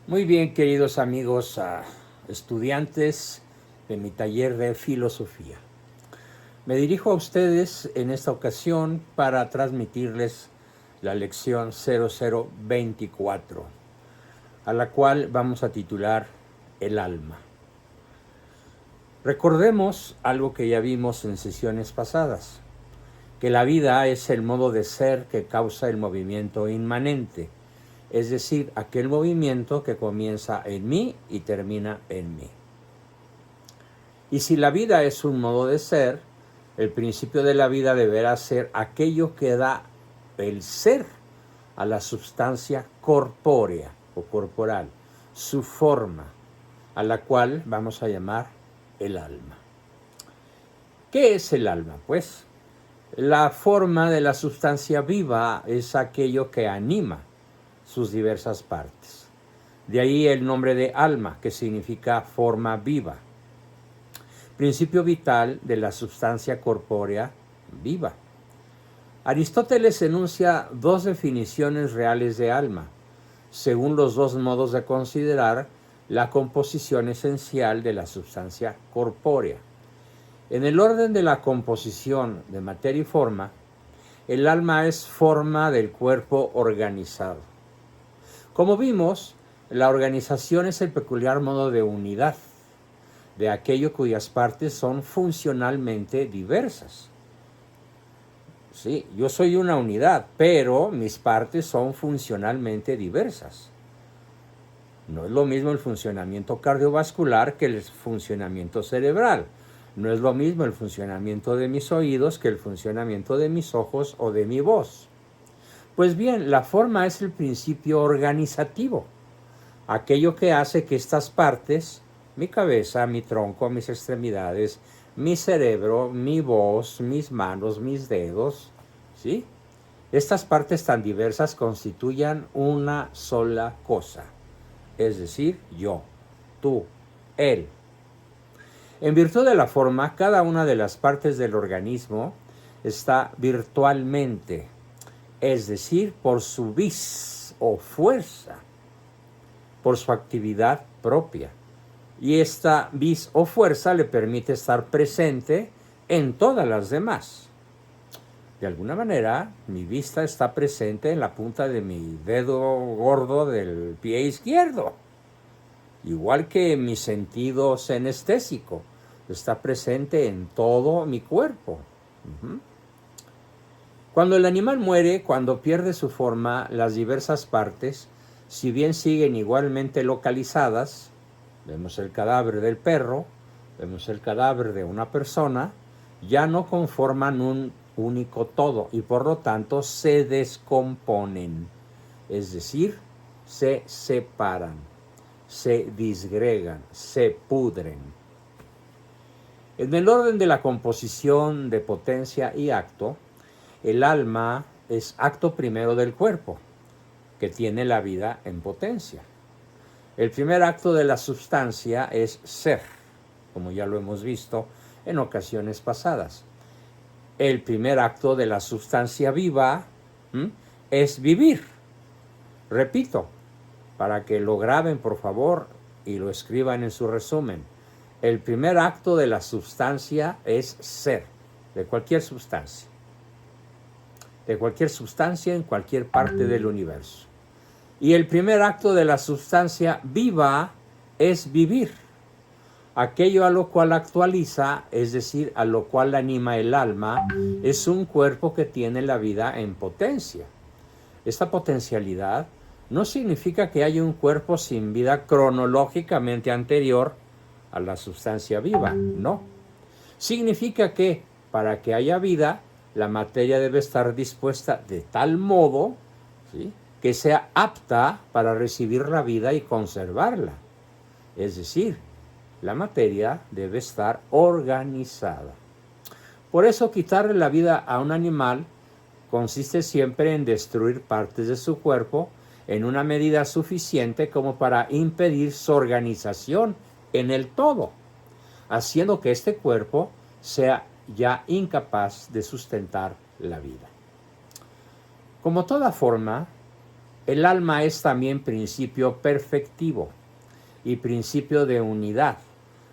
Muy bien, queridos amigos, estudiantes de mi taller de filosofía. Me dirijo a ustedes en esta ocasión para transmitirles la lección 0024, a la cual vamos a titular El alma. Recordemos algo que ya vimos en sesiones pasadas, que la vida es el modo de ser que causa el movimiento inmanente, es decir, aquel movimiento que comienza en mí y termina en mí. Y si la vida es un modo de ser, el principio de la vida deberá ser aquello que da el ser a la sustancia corpórea o corporal, su forma, a la cual vamos a llamar el alma. ¿Qué es el alma? Pues la forma de la sustancia viva es aquello que anima sus diversas partes. De ahí el nombre de alma, que significa forma viva. Principio vital de la sustancia corpórea viva. Aristóteles enuncia dos definiciones reales de alma, según los dos modos de considerar la composición esencial de la sustancia corpórea. En el orden de la composición de materia y forma, el alma es forma del cuerpo organizado. Como vimos, la organización es el peculiar modo de unidad de aquello cuyas partes son funcionalmente diversas. Sí, yo soy una unidad, pero mis partes son funcionalmente diversas. No es lo mismo el funcionamiento cardiovascular que el funcionamiento cerebral. No es lo mismo el funcionamiento de mis oídos que el funcionamiento de mis ojos o de mi voz. Pues bien, la forma es el principio organizativo, aquello que hace que estas partes, mi cabeza, mi tronco, mis extremidades, mi cerebro, mi voz, mis manos, mis dedos, ¿sí? Estas partes tan diversas constituyan una sola cosa, es decir, yo, tú, él. En virtud de la forma, cada una de las partes del organismo está virtualmente, es decir, por su vis o fuerza, por su actividad propia. Y esta vis o fuerza le permite estar presente en todas las demás. De alguna manera, mi vista está presente en la punta de mi dedo gordo del pie izquierdo, igual que mi sentido senestésico está presente en todo mi cuerpo. Cuando el animal muere, cuando pierde su forma, las diversas partes, si bien siguen igualmente localizadas, vemos el cadáver del perro, vemos el cadáver de una persona, ya no conforman un único todo y por lo tanto se descomponen, es decir, se separan, se disgregan, se pudren. En el orden de la composición de potencia y acto, el alma es acto primero del cuerpo, que tiene la vida en potencia. El primer acto de la sustancia es ser, como ya lo hemos visto en ocasiones pasadas. El primer acto de la sustancia viva es vivir. Repito, para que lo graben por favor y lo escriban en su resumen. El primer acto de la sustancia es ser, de cualquier sustancia. De cualquier sustancia en cualquier parte del universo. Y el primer acto de la sustancia viva es vivir. Aquello a lo cual actualiza, es decir, a lo cual anima el alma, es un cuerpo que tiene la vida en potencia. Esta potencialidad no significa que haya un cuerpo sin vida cronológicamente anterior a la sustancia viva, no. Significa que para que haya vida, la materia debe estar dispuesta de tal modo, ¿sí?, que sea apta para recibir la vida y conservarla. Es decir, la materia debe estar organizada. Por eso quitarle la vida a un animal consiste siempre en destruir partes de su cuerpo en una medida suficiente como para impedir su organización en el todo, haciendo que este cuerpo sea ya incapaz de sustentar la vida. Como toda forma, El alma es también principio perfectivo y principio de unidad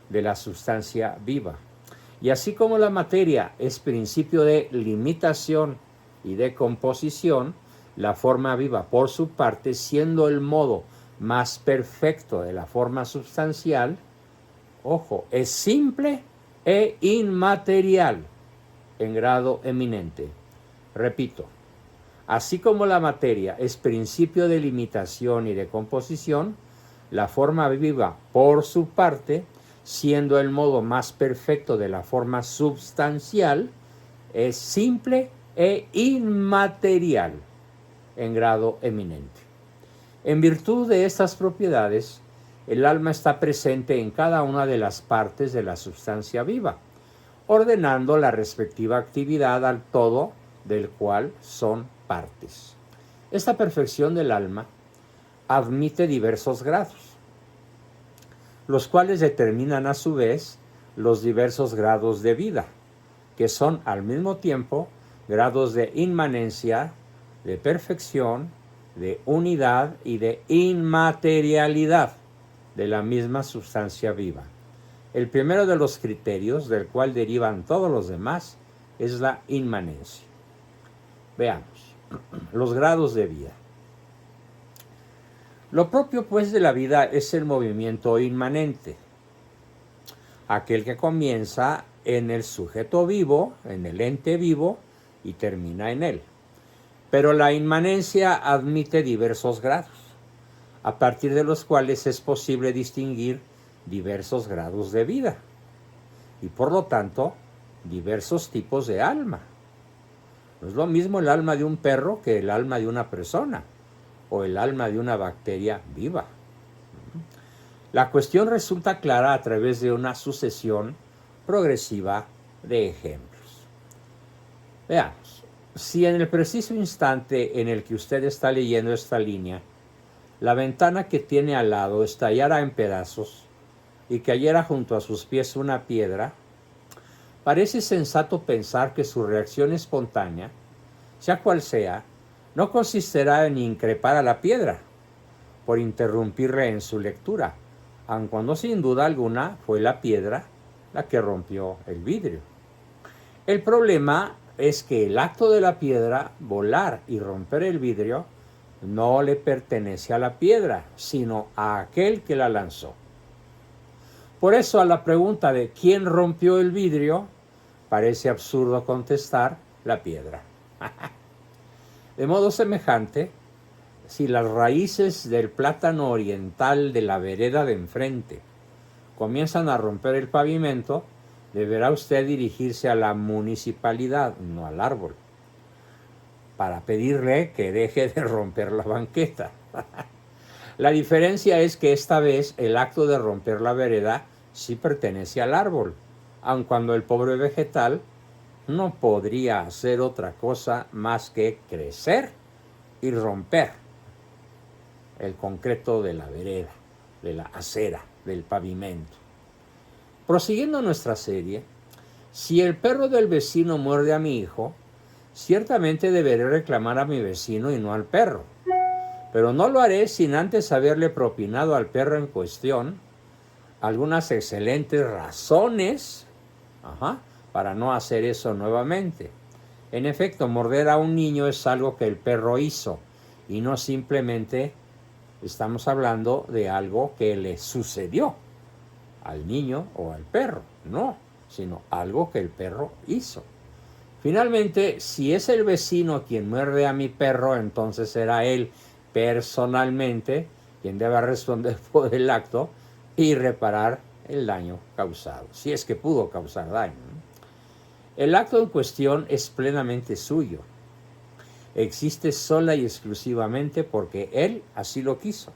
de la sustancia viva. Y así como la materia es principio de limitación y de composición, la forma viva, por su parte, siendo el modo más perfecto de la forma sustancial, ojo, es simple e inmaterial en grado eminente. Repito, así como la materia es principio de limitación y de composición, la forma viva, por su parte, siendo el modo más perfecto de la forma substancial, es simple e inmaterial en grado eminente. En virtud de estas propiedades, el alma está presente en cada una de las partes de la sustancia viva, ordenando la respectiva actividad al todo del cual son partes. Esta perfección del alma admite diversos grados, los cuales determinan a su vez los diversos grados de vida, que son al mismo tiempo grados de inmanencia, de perfección, de unidad y de inmaterialidad de la misma sustancia viva. El primero de los criterios del cual derivan todos los demás es la inmanencia. Veamos, los grados de vida. Lo propio, pues, de la vida es el movimiento inmanente, aquel que comienza en el sujeto vivo, en el ente vivo, y termina en él. Pero la inmanencia admite diversos grados, a partir de los cuales es posible distinguir diversos grados de vida, y por lo tanto, diversos tipos de alma. No es lo mismo el alma de un perro que el alma de una persona, o el alma de una bacteria viva. La cuestión resulta clara a través de una sucesión progresiva de ejemplos. Veamos, si en el preciso instante en el que usted está leyendo esta línea, la ventana que tiene al lado estallara en pedazos y cayera junto a sus pies una piedra, parece sensato pensar que su reacción espontánea, sea cual sea, no consistirá en increpar a la piedra por interrumpirle en su lectura, aun cuando sin duda alguna fue la piedra la que rompió el vidrio. El problema es que el acto de la piedra, volar y romper el vidrio, no le pertenece a la piedra, sino a aquel que la lanzó. Por eso a la pregunta de ¿quién rompió el vidrio? Parece absurdo contestar la piedra. De modo semejante, si las raíces del plátano oriental de la vereda de enfrente comienzan a romper el pavimento, deberá usted dirigirse a la municipalidad, no al árbol, para pedirle que deje de romper la banqueta. La diferencia es que esta vez el acto de romper la vereda sí pertenece al árbol, aun cuando el pobre vegetal no podría hacer otra cosa más que crecer y romper el concreto de la vereda, de la acera, del pavimento. Prosiguiendo nuestra serie, si el perro del vecino muerde a mi hijo, ciertamente deberé reclamar a mi vecino y no al perro, pero no lo haré sin antes haberle propinado al perro en cuestión algunas excelentes razones para no hacer eso nuevamente. En efecto, morder a un niño es algo que el perro hizo y no simplemente estamos hablando de algo que le sucedió al niño o al perro, no, sino algo que el perro hizo. Finalmente, si es el vecino quien muerde a mi perro, entonces será él personalmente quien deba responder por el acto y reparar el daño causado, si es que pudo causar daño. El acto en cuestión es plenamente suyo. Existe sola y exclusivamente porque él así lo quiso.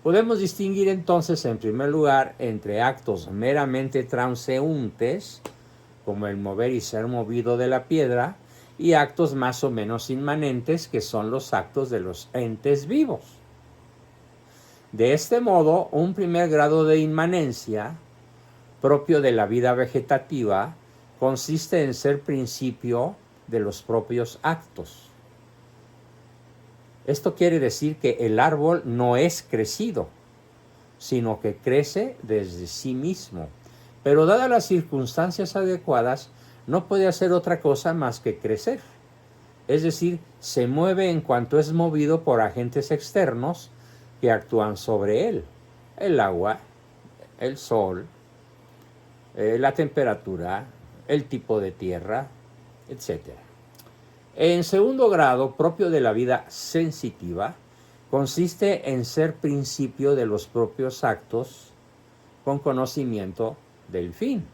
Podemos distinguir entonces, en primer lugar, entre actos meramente transeúntes, como el mover y ser movido de la piedra, y actos más o menos inmanentes, que son los actos de los entes vivos. De este modo, un primer grado de inmanencia, propio de la vida vegetativa, consiste en ser principio de los propios actos. Esto quiere decir que el árbol no es crecido, sino que crece desde sí mismo. Pero dadas las circunstancias adecuadas, no puede hacer otra cosa más que crecer. Es decir, se mueve en cuanto es movido por agentes externos que actúan sobre él. El agua, el sol, la temperatura, el tipo de tierra, etc. En segundo grado, propio de la vida sensitiva, consiste en ser principio de los propios actos con conocimiento del fin.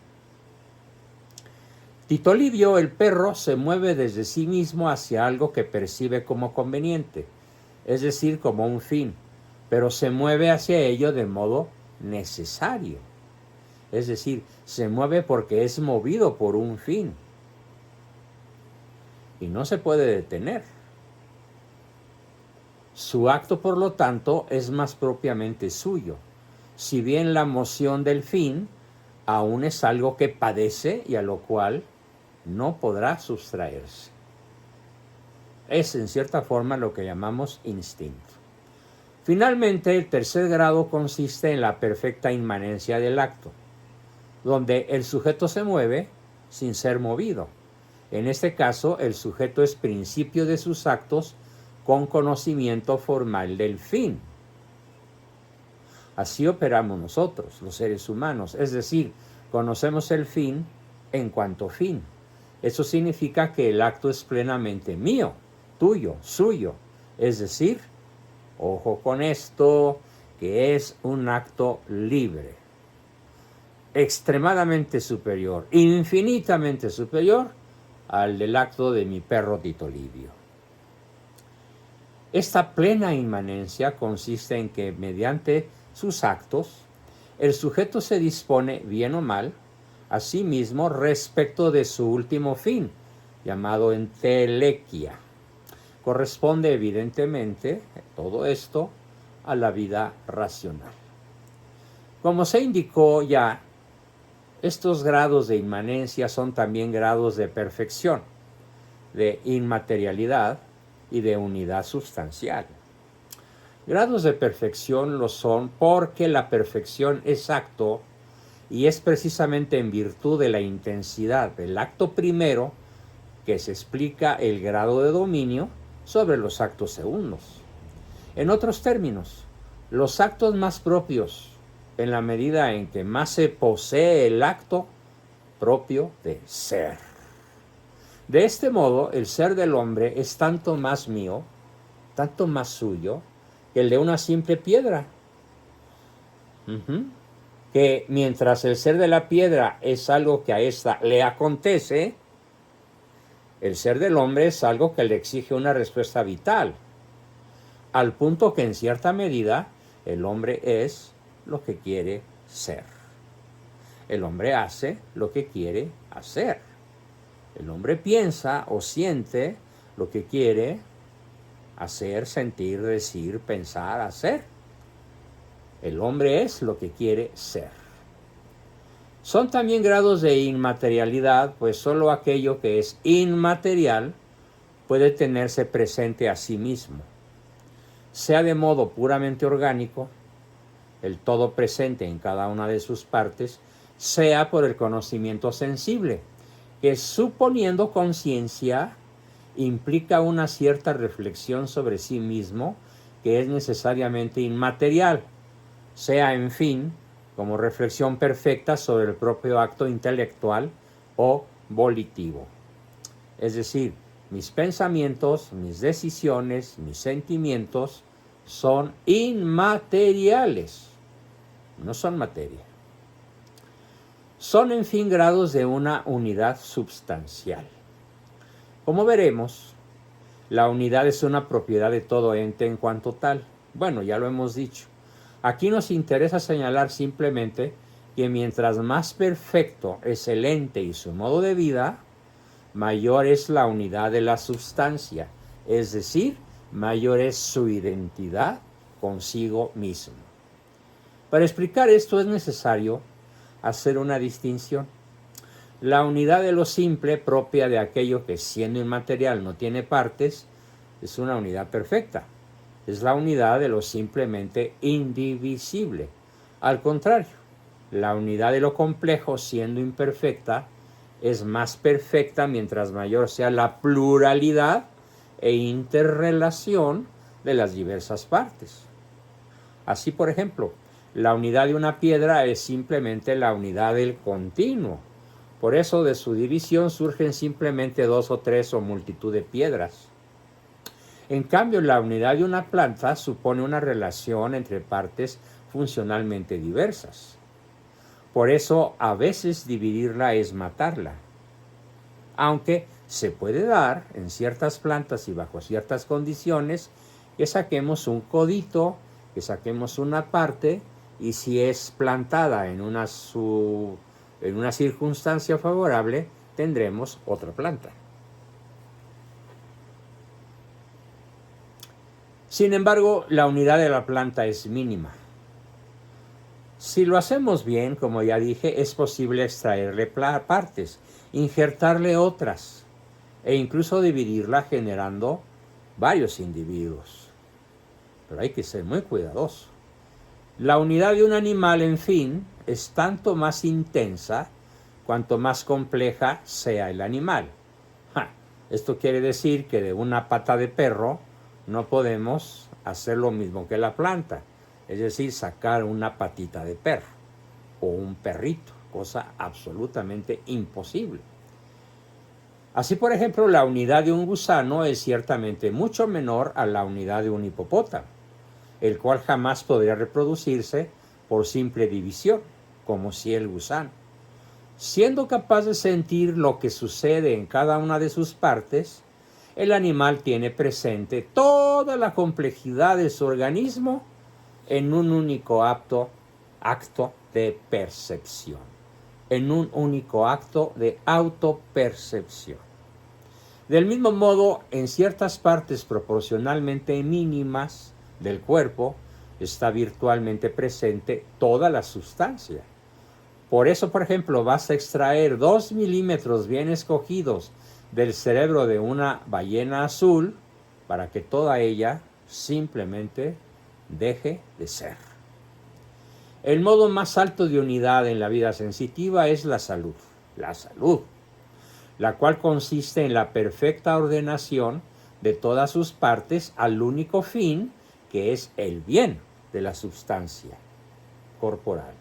Tito Livio, el perro, se mueve desde sí mismo hacia algo que percibe como conveniente, es decir, como un fin, pero se mueve hacia ello de modo necesario. Es decir, se mueve porque es movido por un fin y no se puede detener. Su acto, por lo tanto, es más propiamente suyo, si bien la moción del fin aún es algo que padece y a lo cual no podrá sustraerse. Es en cierta forma lo que llamamos instinto. Finalmente, el tercer grado consiste en la perfecta inmanencia del acto, donde el sujeto se mueve sin ser movido. En este caso, el sujeto es principio de sus actos con conocimiento formal del fin. Así operamos nosotros, los seres humanos, es decir, conocemos el fin en cuanto fin. Eso significa que el acto es plenamente mío, tuyo, suyo. Es decir, ojo con esto, que es un acto libre, extremadamente superior, infinitamente superior al del acto de mi perro Tito Livio. Esta plena inmanencia consiste en que mediante sus actos, el sujeto se dispone, bien o mal, a sí mismo respecto de su último fin, llamado entelequia. Corresponde evidentemente todo esto a la vida racional. Como se indicó ya, estos grados de inmanencia son también grados de perfección, de inmaterialidad y de unidad sustancial. Grados de perfección lo son porque la perfección es acto y es precisamente en virtud de la intensidad del acto primero que se explica el grado de dominio sobre los actos segundos. En otros términos, los actos más propios, en la medida en que más se posee el acto propio de ser. De este modo, el ser del hombre es tanto más mío, tanto más suyo, que el de una simple piedra. Que mientras el ser de la piedra es algo que a ésta le acontece, el ser del hombre es algo que le exige una respuesta vital, al punto que en cierta medida el hombre es lo que quiere ser. El hombre hace lo que quiere hacer. El hombre piensa o siente lo que quiere hacer, sentir, decir, pensar, hacer. El hombre es lo que quiere ser. Son también grados de inmaterialidad, pues solo aquello que es inmaterial puede tenerse presente a sí mismo, sea de modo puramente orgánico, el todo presente en cada una de sus partes, sea por el conocimiento sensible, que suponiendo conciencia implica una cierta reflexión sobre sí mismo que es necesariamente inmaterial, sea en fin como reflexión perfecta sobre el propio acto intelectual o volitivo. Es decir, mis pensamientos, mis decisiones, mis sentimientos son inmateriales, no son materia. Son, en fin, grados de una unidad substancial. Como veremos, la unidad es una propiedad de todo ente en cuanto tal. Bueno, ya lo hemos dicho. Aquí nos interesa señalar simplemente que mientras más perfecto es el ente y su modo de vida, mayor es la unidad de la substancia, es decir, mayor es su identidad consigo mismo. Para explicar esto es necesario hacer una distinción. La unidad de lo simple, propia de aquello que siendo inmaterial no tiene partes, es una unidad perfecta. es la unidad de lo simplemente indivisible. Al contrario, la unidad de lo complejo, siendo imperfecta, es más perfecta mientras mayor sea la pluralidad e interrelación de las diversas partes. Así, por ejemplo, la unidad de una piedra es simplemente la unidad del continuo. Por eso de su división surgen simplemente 2 o 3 o multitud de piedras. En cambio, la unidad de una planta supone una relación entre partes funcionalmente diversas. Por eso, a veces dividirla es matarla. Aunque se puede dar en ciertas plantas y bajo ciertas condiciones que saquemos un codito, que saquemos una parte, y si es plantada en una circunstancia favorable, tendremos otra planta. Sin embargo, la unidad de la planta es mínima. Si lo hacemos bien, como ya dije, es posible extraerle partes, injertarle otras e incluso dividirla generando varios individuos. Pero hay que ser muy cuidadoso. La unidad de un animal, en fin, es tanto más intensa cuanto más compleja sea el animal. Esto quiere decir que de una pata de perro no podemos hacer lo mismo que la planta, es decir, sacar una patita de perro o un perrito, cosa absolutamente imposible. Así, por ejemplo, la unidad de un gusano es ciertamente mucho menor a la unidad de un hipopótamo, el cual jamás podría reproducirse por simple división, como si el gusano. Siendo capaz de sentir lo que sucede en cada una de sus partes, el animal tiene presente toda la complejidad de su organismo en un único acto de percepción, en un único acto de autopercepción. Del mismo modo, en ciertas partes proporcionalmente mínimas del cuerpo está virtualmente presente toda la sustancia. Por eso, por ejemplo, vas a extraer 2 milímetros bien escogidos del cerebro de una ballena azul para que toda ella simplemente deje de ser. El modo más alto de unidad en la vida sensitiva es la salud, la cual consiste en la perfecta ordenación de todas sus partes al único fin que es el bien de la sustancia corporal.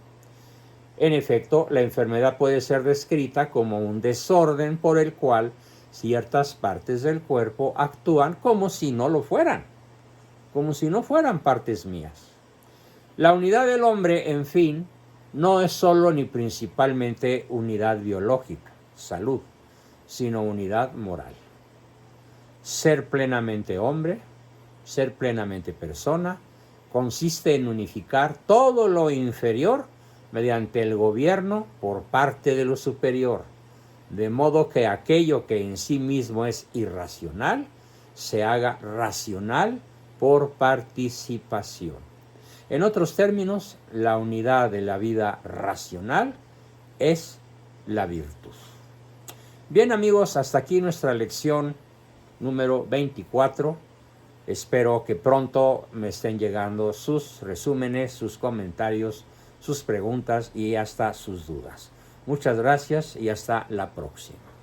En efecto, la enfermedad puede ser descrita como un desorden por el cual ciertas partes del cuerpo actúan como si no lo fueran, como si no fueran partes mías. La unidad del hombre, en fin, no es solo ni principalmente unidad biológica, salud, sino unidad moral. Ser plenamente hombre, ser plenamente persona, consiste en unificar todo lo inferior mediante el gobierno por parte de lo superior, de modo que aquello que en sí mismo es irracional se haga racional por participación. En otros términos, la unidad de la vida racional es la virtud. Bien, amigos, hasta aquí nuestra lección número 24. Espero que pronto me estén llegando sus resúmenes, sus comentarios, sus preguntas y hasta sus dudas. Muchas gracias y hasta la próxima.